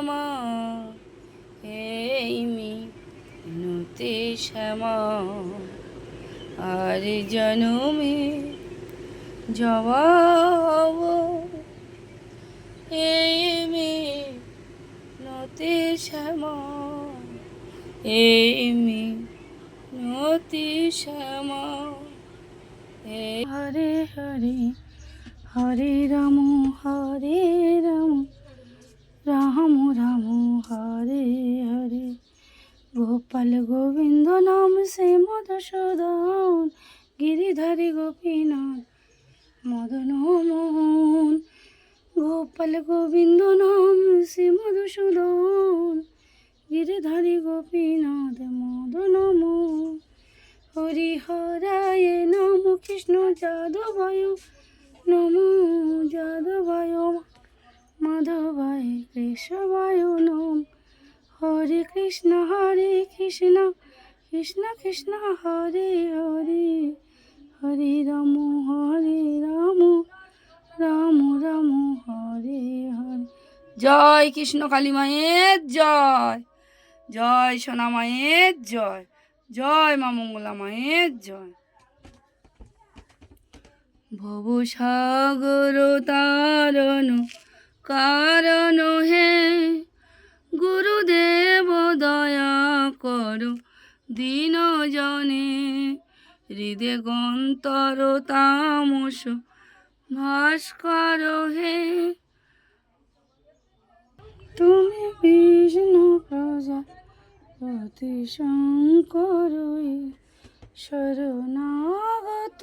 শ্যামা এই মিনতি শ্যামা আর জনমে জবাব এই মিনতি শ্যামা এই মিনতি শ্যামা। হরে হরে হরে রাম রাম রাম হরে হরে গোপাল গোবিন্দ নাম সে মধুসূদন গিরিধারী গোপীনাথ মদন মোহন। গোপাল গোবিন্দ নাম সে মধুসূদন গিরিধারী গোপীনাথ মদন মোহন। হরি হরায় নম কৃষ্ণ যাদবায় নমো যাদবায় মাধবায় কেশবায় নম। হরে কৃষ্ণ কৃষ্ণ কৃষ্ণ হরে হরে হরে রাম রাম রাম হরে হরে। জয় কৃষ্ণ কালী মায়ের জয়, জয় সোনা মায়ের জয়, জয় মা মঙ্গলা মায়ের জয়। ভব সাগর তারণ কারণ হে গুরুদেব দয়া করো দীন জনে। হৃদে গন্তর তামস ভাস্কর হে তুমি বিষ্ণু প্রজাপতি শঙ্কর শরণাগত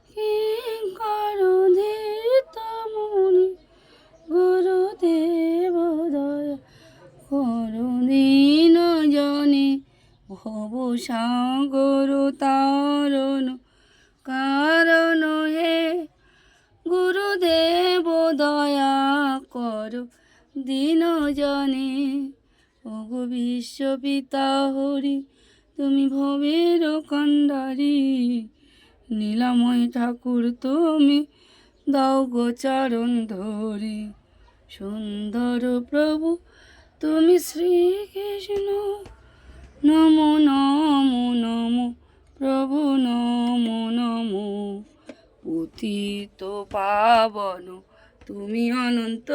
কিঙ্কর ধীত মুনি গুরুদেব দয়া করো দীন জনে। ভব সাগর তারণ কারণ হে গুরুদেব দয়া করো দীন জনে। ওগো বিশ্বপিতা হরি তুমি ভবের কান্ডারি, নীলাময় ঠাকুর তুমি দাও গো চরণ ধরি। সুন্দর প্রভু তুমি শ্রীকৃষ্ণ নমো নমো নমো প্রভু নমো নমো। পতিত পাবন তুমি অনন্ত,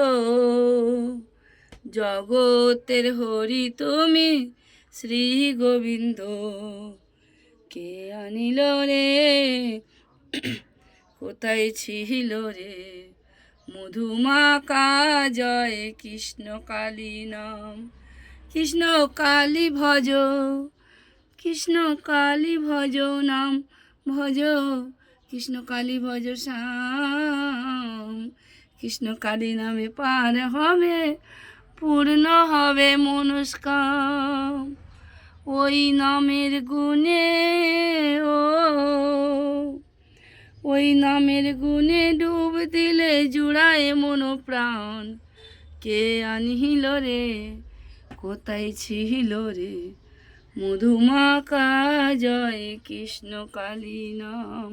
জগতের হরি তুমি শ্রী গোবিন্দ। কে আনিল রে কোথায় ছিল রে মধুমাকা জয় কৃষ্ণ কালী নাম। কৃষ্ণ কালী ভজ কৃষ্ণ কালী ভজ নাম ভজ কৃষ্ণ কালী ভজ শ্যাম। কৃষ্ণ কালী নামে পার হবে পূর্ণ হবে মনস্কাম। ওই নামের গুণে ওই নামের গুণে ডুব দিলে জুড়ায় মন প্রাণ। কে আনিল রে কোথায় ছিল রে মধুমাকা জয় কৃষ্ণ কালী নাম।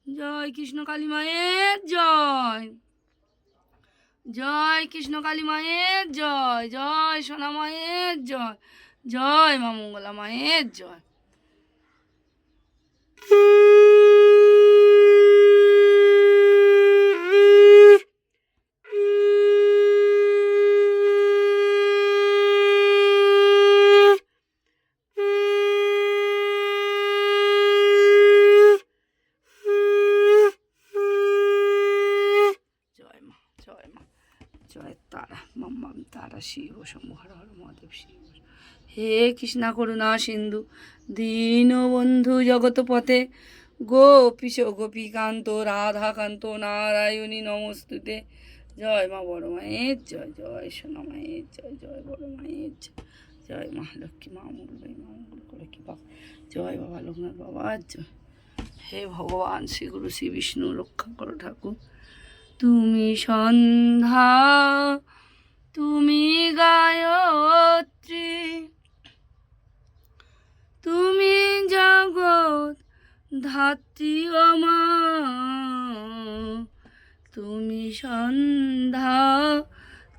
জয় কৃষ্ণ কালী মায়ের জয়, জয় কৃষ্ণ কালী মায়ের জয়, জয় সোনা মায়ের জয়, জয় মা মঙ্গলা মায়ের জয়। জয় তারা মাম্মাম তারা শিব শম্ভু হর হর মহাদেব শিব। হে কৃষ্ণা করুণা সিন্ধু দীনবন্ধু জগৎপথে গোপীশ গোপীকান্ত রাধাকান্ত নারায়ণী নমস্তুতে। জয় মা বড় মায়ের জয়, জয় সোনা মায়ের জয়, জয় বড় মায়ের জয়, জয় মা লক্ষ্মী মা মঙ্গল মা মঙ্গল করে কি বাবা। জয় বাবা লোকনাথ বাবার জয়। হে ভগবান শ্রী গুরু শ্রী বিষ্ণু রক্ষা করো ঠাকুর। তুমি সন্ধ্যা তুমি গায়ত্রী, তুমি জগৎ ধাত্রী ও মা, তুমি সন্ধ্যা,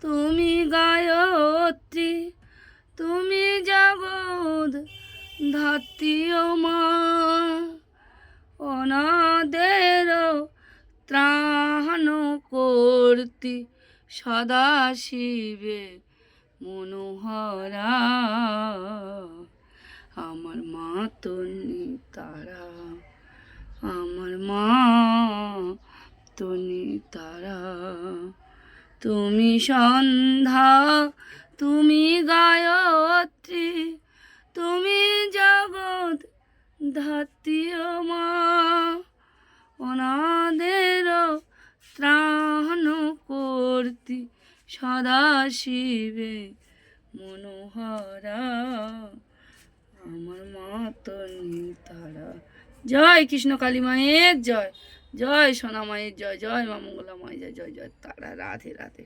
তুমি গায়ত্রী, তুমি জগৎ ধাত্রী ও মা। অনাদের ত্রাণ করতি সদা শিবে মনোহরা, আমার মা তন্নি তারা, আমার মা তন্নি তারা। তুমি সন্ধ্যা, তুমি গায়ত্রী, তুমি জগৎ ধাত্রী ও মা। অনাদের ত্রাণ করতি সদা শিবে মনোহরা, আমার মা তন্নি তারা। জয় কৃষ্ণ কালী মায়ের জয়, জয় সোনা মায়ের জয়, জয় মা মঙ্গলা মায়ের জয়, জয় জয় তারা। রাধে রাধে।